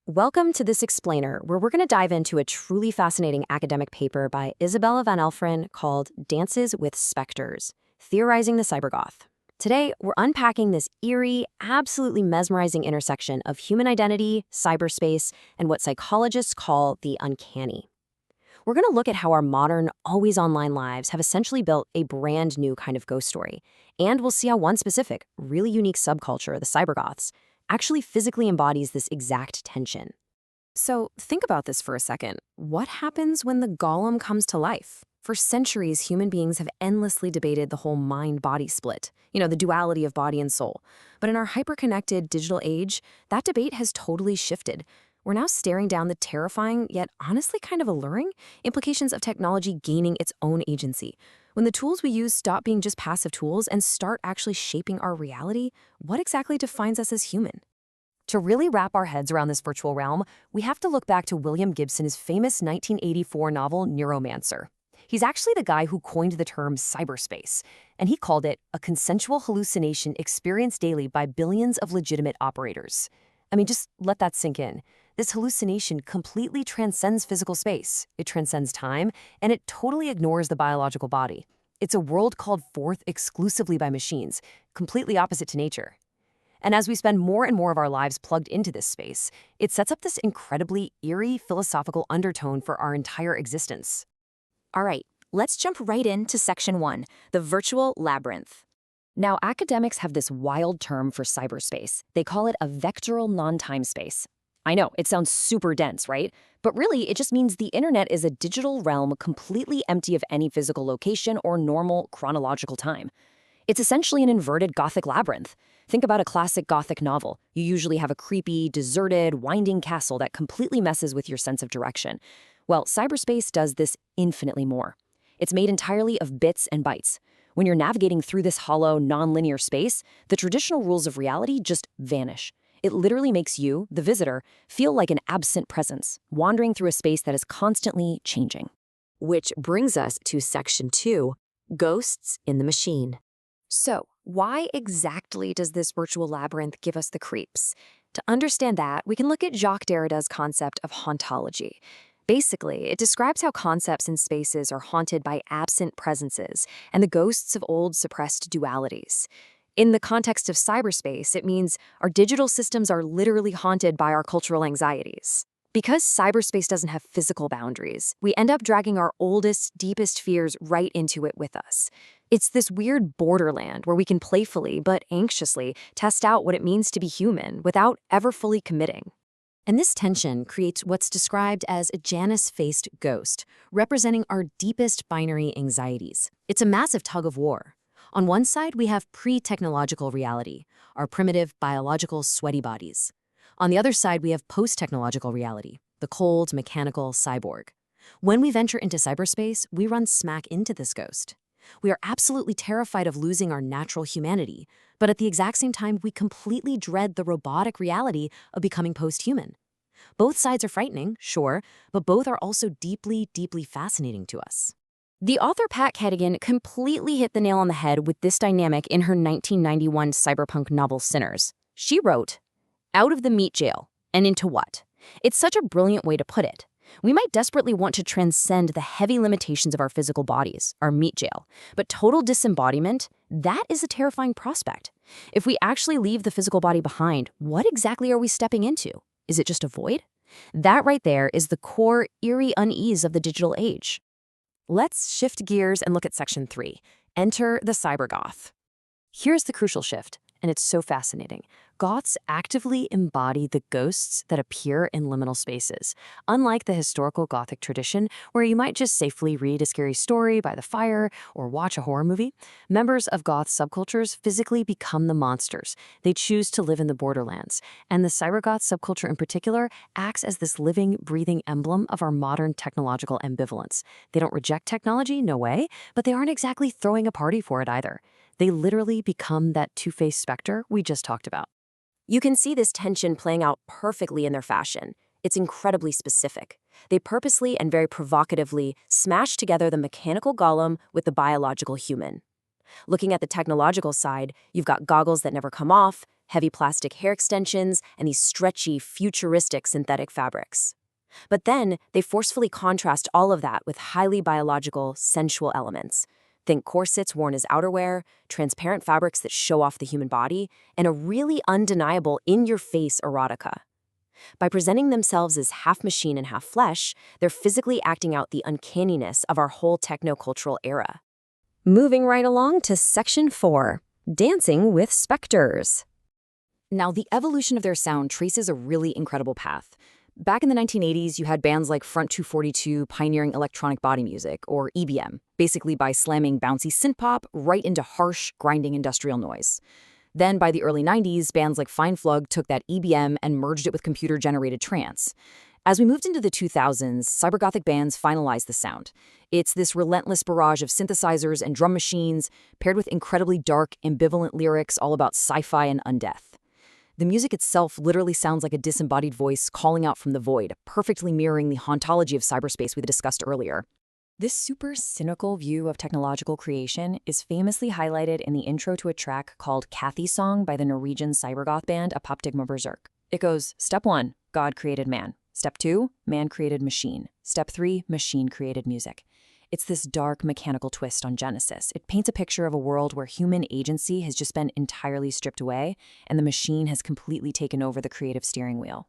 Welcome to this explainer, where we're going to dive into a truly fascinating academic paper by Isabella van Elferen called Dances with Spectres, Theorizing the Cybergoth. Today, we're unpacking this eerie, absolutely mesmerizing intersection of human identity, cyberspace, and what psychologists call the uncanny. We're going to look at how our modern, always online lives have essentially built a brand new kind of ghost story. And we'll see how one specific, really unique subculture, the cybergoths, actually physically embodies this exact tension. So think about this for a second. What happens when the golem comes to life? For centuries, human beings have endlessly debated the whole mind-body split, the duality of body and soul. But in our hyper-connected digital age, that debate has totally shifted. We're now staring down the terrifying, yet honestly kind of alluring, implications of technology gaining its own agency. When the tools we use stop being just passive tools and start actually shaping our reality, what exactly defines us as human? To really wrap our heads around this virtual realm, we have to look back to William Gibson's famous 1984 novel Neuromancer. He's actually the guy who coined the term cyberspace, and he called it a consensual hallucination experienced daily by billions of legitimate operators. Just let that sink in. This hallucination completely transcends physical space, it transcends time, and it totally ignores the biological body. It's a world called forth exclusively by machines, completely opposite to nature. And as we spend more and more of our lives plugged into this space, it sets up this incredibly eerie philosophical undertone for our entire existence. All right, let's jump right into Section 1, the virtual labyrinth. Now, academics have this wild term for cyberspace. They call it a vectoral non-time space. I know, it sounds super dense, right? But really, it just means the internet is a digital realm completely empty of any physical location or normal chronological time. It's essentially an inverted Gothic labyrinth. Think about a classic Gothic novel. You usually have a creepy, deserted, winding castle that completely messes with your sense of direction. Well, cyberspace does this infinitely more. It's made entirely of bits and bytes. When you're navigating through this hollow, non-linear space, the traditional rules of reality just vanish. It literally makes you, the visitor, feel like an absent presence, wandering through a space that is constantly changing. Which brings us to Section 2, Ghosts in the Machine. So, why exactly does this virtual labyrinth give us the creeps? To understand that, we can look at Jacques Derrida's concept of hauntology. Basically, it describes how concepts and spaces are haunted by absent presences and the ghosts of old suppressed dualities. In the context of cyberspace, it means our digital systems are literally haunted by our cultural anxieties. Because cyberspace doesn't have physical boundaries, we end up dragging our oldest, deepest fears right into it with us. It's this weird borderland where we can playfully, but anxiously, test out what it means to be human without ever fully committing. And this tension creates what's described as a Janus-faced ghost, representing our deepest binary anxieties. It's a massive tug of war. On one side, we have pre-technological reality, our primitive, biological, sweaty bodies. On the other side, we have post-technological reality, the cold, mechanical cyborg. When we venture into cyberspace, we run smack into this ghost. We are absolutely terrified of losing our natural humanity, but at the exact same time, we completely dread the robotic reality of becoming post-human. Both sides are frightening, sure, but both are also deeply, deeply fascinating to us. The author Pat Cadigan completely hit the nail on the head with this dynamic in her 1991 cyberpunk novel Sinners. She wrote, "Out of the meat jail, and into what?" It's such a brilliant way to put it. We might desperately want to transcend the heavy limitations of our physical bodies, our meat jail, but total disembodiment, that is a terrifying prospect. If we actually leave the physical body behind, what exactly are we stepping into? Is it just a void? That right there is the core, eerie unease of the digital age. Let's shift gears and look at Section 3, Enter the Cybergoth. Here's the crucial shift, and it's so fascinating. Goths actively embody the ghosts that appear in liminal spaces. Unlike the historical Gothic tradition, where you might just safely read a scary story by the fire or watch a horror movie, members of Goth subcultures physically become the monsters. They choose to live in the borderlands, and the Cybergoth subculture in particular acts as this living, breathing emblem of our modern technological ambivalence. They don't reject technology, no way, but they aren't exactly throwing a party for it either. They literally become that two-faced specter we just talked about. You can see this tension playing out perfectly in their fashion. It's incredibly specific. They purposely and very provocatively smash together the mechanical golem with the biological human. Looking at the technological side, you've got goggles that never come off, heavy plastic hair extensions, and these stretchy, futuristic synthetic fabrics. But then, they forcefully contrast all of that with highly biological, sensual elements. Think corsets worn as outerwear, transparent fabrics that show off the human body, and a really undeniable in-your-face erotica. By presenting themselves as half machine and half flesh, they're physically acting out the uncanniness of our whole technocultural era. Moving right along to Section 4, Dancing with Spectres. Now, the evolution of their sound traces a really incredible path. Back in the 1980s, you had bands like Front 242 pioneering electronic body music, or EBM, basically by slamming bouncy synth-pop right into harsh, grinding industrial noise. Then, by the early 90s, bands like Fine Flug took that EBM and merged it with computer-generated trance. As we moved into the 2000s, cybergothic bands finalized the sound. It's this relentless barrage of synthesizers and drum machines, paired with incredibly dark, ambivalent lyrics all about sci-fi and undeath. The music itself literally sounds like a disembodied voice calling out from the void, perfectly mirroring the hauntology of cyberspace we discussed earlier. This super cynical view of technological creation is famously highlighted in the intro to a track called Kathy's Song by the Norwegian cybergoth band Apoptygma Berserk. It goes, Step 1, God created man. Step 2, man created machine. Step 3, machine created music. It's this dark mechanical twist on Genesis. It paints a picture of a world where human agency has just been entirely stripped away, and the machine has completely taken over the creative steering wheel.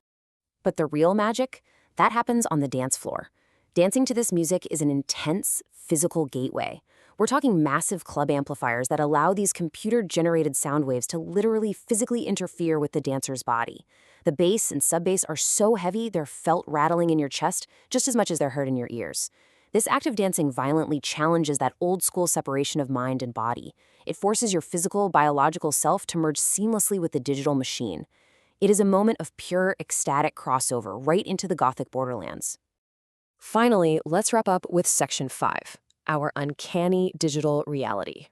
But the real magic? That happens on the dance floor. Dancing to this music is an intense, physical gateway. We're talking massive club amplifiers that allow these computer-generated sound waves to literally physically interfere with the dancer's body. The bass and sub-bass are so heavy they're felt rattling in your chest just as much as they're heard in your ears. This active dancing violently challenges that old-school separation of mind and body. It forces your physical, biological self to merge seamlessly with the digital machine. It is a moment of pure, ecstatic crossover right into the Gothic borderlands. Finally, let's wrap up with Section 5, our uncanny digital reality.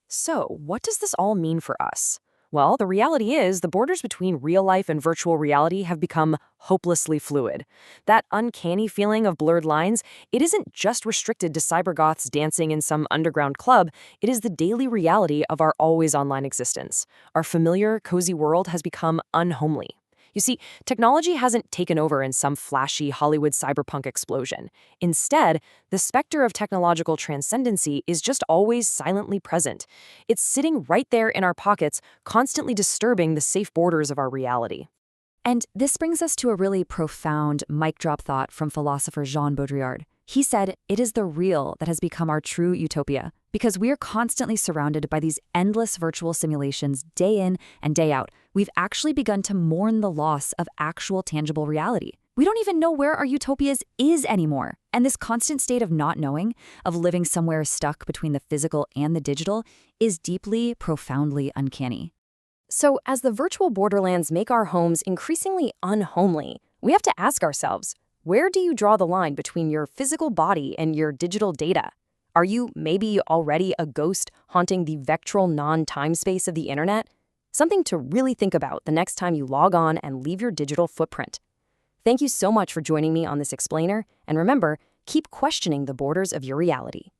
So, what does this all mean for us? Well, the reality is the borders between real life and virtual reality have become hopelessly fluid. That uncanny feeling of blurred lines, it isn't just restricted to cybergoths dancing in some underground club, it is the daily reality of our always online existence. Our familiar, cozy world has become unhomely. You see, technology hasn't taken over in some flashy Hollywood cyberpunk explosion. Instead, the specter of technological transcendency is just always silently present. It's sitting right there in our pockets, constantly disturbing the safe borders of our reality. And this brings us to a really profound mic drop thought from philosopher Jean Baudrillard. He said, "It is the real that has become our true utopia, because we are constantly surrounded by these endless virtual simulations day in and day out. We've actually begun to mourn the loss of actual tangible reality. We don't even know where our utopias is anymore. And this constant state of not knowing, of living somewhere stuck between the physical and the digital, is deeply, profoundly uncanny." So as the virtual borderlands make our homes increasingly unhomely, we have to ask ourselves, where do you draw the line between your physical body and your digital data? Are you maybe already a ghost haunting the vectoral non-time space of the internet? Something to really think about the next time you log on and leave your digital footprint. Thank you so much for joining me on this explainer, and remember, keep questioning the borders of your reality.